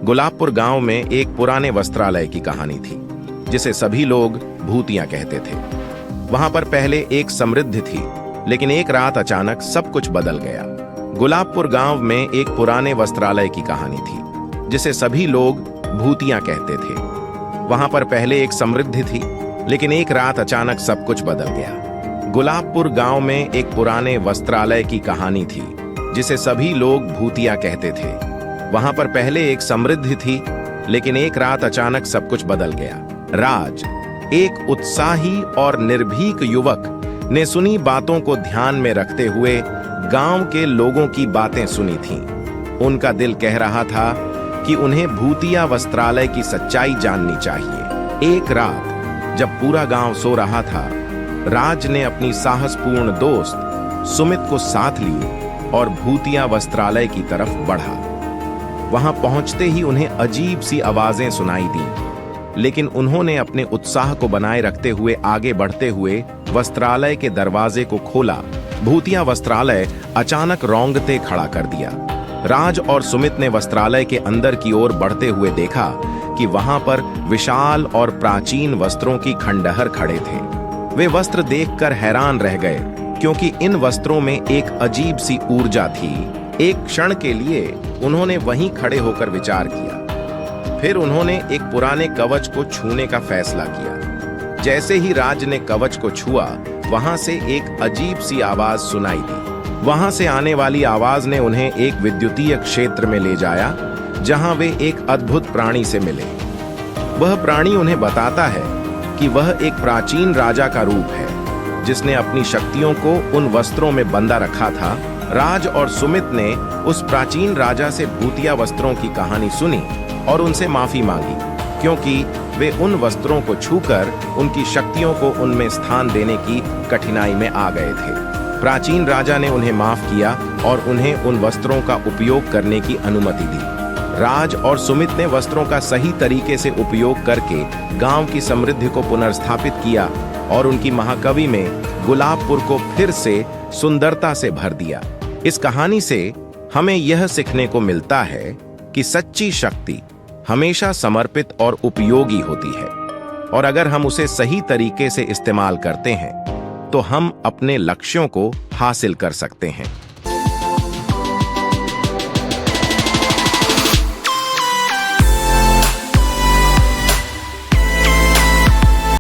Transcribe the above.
गुलाबपुर गांव में एक पुराने वस्त्रालय की कहानी थी, जिसे सभी लोग भूतिया कहते थे। वहां पर पहले एक समृद्धि थी, लेकिन एक रात अचानक सब कुछ बदल गया। गुलाबपुर गांव में एक पुराने वस्त्रालय की कहानी थी, जिसे सभी लोग भूतिया कहते थे। वहां पर पहले एक समृद्धि थी, लेकिन एक रात अचानक सब कुछ बदल गया। गुलाबपुर गांव में एक पुराने वस्त्रालय की कहानी थी, जिसे सभी लोग भूतिया कहते थे। वहां पर पहले एक समृद्धि थी, लेकिन एक रात अचानक सब कुछ बदल गया। राज, एक उत्साही और निर्भीक युवक ने सुनी बातों को ध्यान में रखते हुए गांव के लोगों की बातें सुनी थीं। उनका दिल कह रहा था कि उन्हें भूतिया वस्त्रालय की सच्चाई जाननी चाहिए। एक रात जब पूरा गांव सो रहा था, राज ने अपनी साहसपूर्ण दोस्त सुमित को साथ ली और भूतिया वस्त्रालय की तरफ बढ़ा। वहां पहुंचते ही उन्हें अजीब सी आवाजें सुनाई दी, लेकिन उन्होंने अपने उत्साह को बनाए रखते हुए आगे बढ़ते हुए वस्त्रालय के दरवाजे को खोला। भूतिया वस्त्रालय अचानक रौंदते खड़ा कर दिया। राज और सुमित ने वस्त्रालय के अंदर की ओर बढ़ते हुए देखा कि वहां पर विशाल और प्राचीन वस्त्रों की खंडहर खड़े थे। वे वस्त्र देखकर हैरान रह गए, क्योंकि इन वस्त्रों में एक अजीब सी ऊर्जा थी। एक क्षण के लिए उन्होंने वहीं खड़े होकर विचार किया। फिर उन्होंने एक पुराने कवच को छूने का फैसला किया। जैसे ही राज ने कवच को छुआ, वहां से एक अजीब सी आवाज सुनाई दी। वहां से आने वाली आवाज ने उन्हें एक विद्युतीय क्षेत्र में ले जाया, जहां वे एक अद्भुत प्राणी से मिले। वह प्राणी उन्हें बताता है कि वह एक प्राचीन राजा का रूप है, जिसने अपनी शक्तियों को उन वस्त्रों में बंधा रखा था। राज और सुमित ने उस प्राचीन राजा से भूतिया वस्त्रों की कहानी सुनी और उनसे माफी मांगी, क्योंकि वे उन वस्त्रों को छूकर उनकी शक्तियों को उनमें स्थान देने की कठिनाई में आ गए थे। प्राचीन राजा ने उन्हें माफ किया और उन्हें उन वस्त्रों का उपयोग करने की अनुमति दी। राज और सुमित ने वस्त्रों का सही तरीके से उपयोग करके गांव की समृद्धि को पुनर्स्थापित किया और उनकी महाकाव्य में गुलाबपुर को फिर से सुंदरता से भर दिया। इस कहानी से हमें यह सीखने को मिलता है कि सच्ची शक्ति हमेशा समर्पित और उपयोगी होती है, और अगर हम उसे सही तरीके से इस्तेमाल करते हैं, तो हम अपने लक्ष्यों को हासिल कर सकते हैं।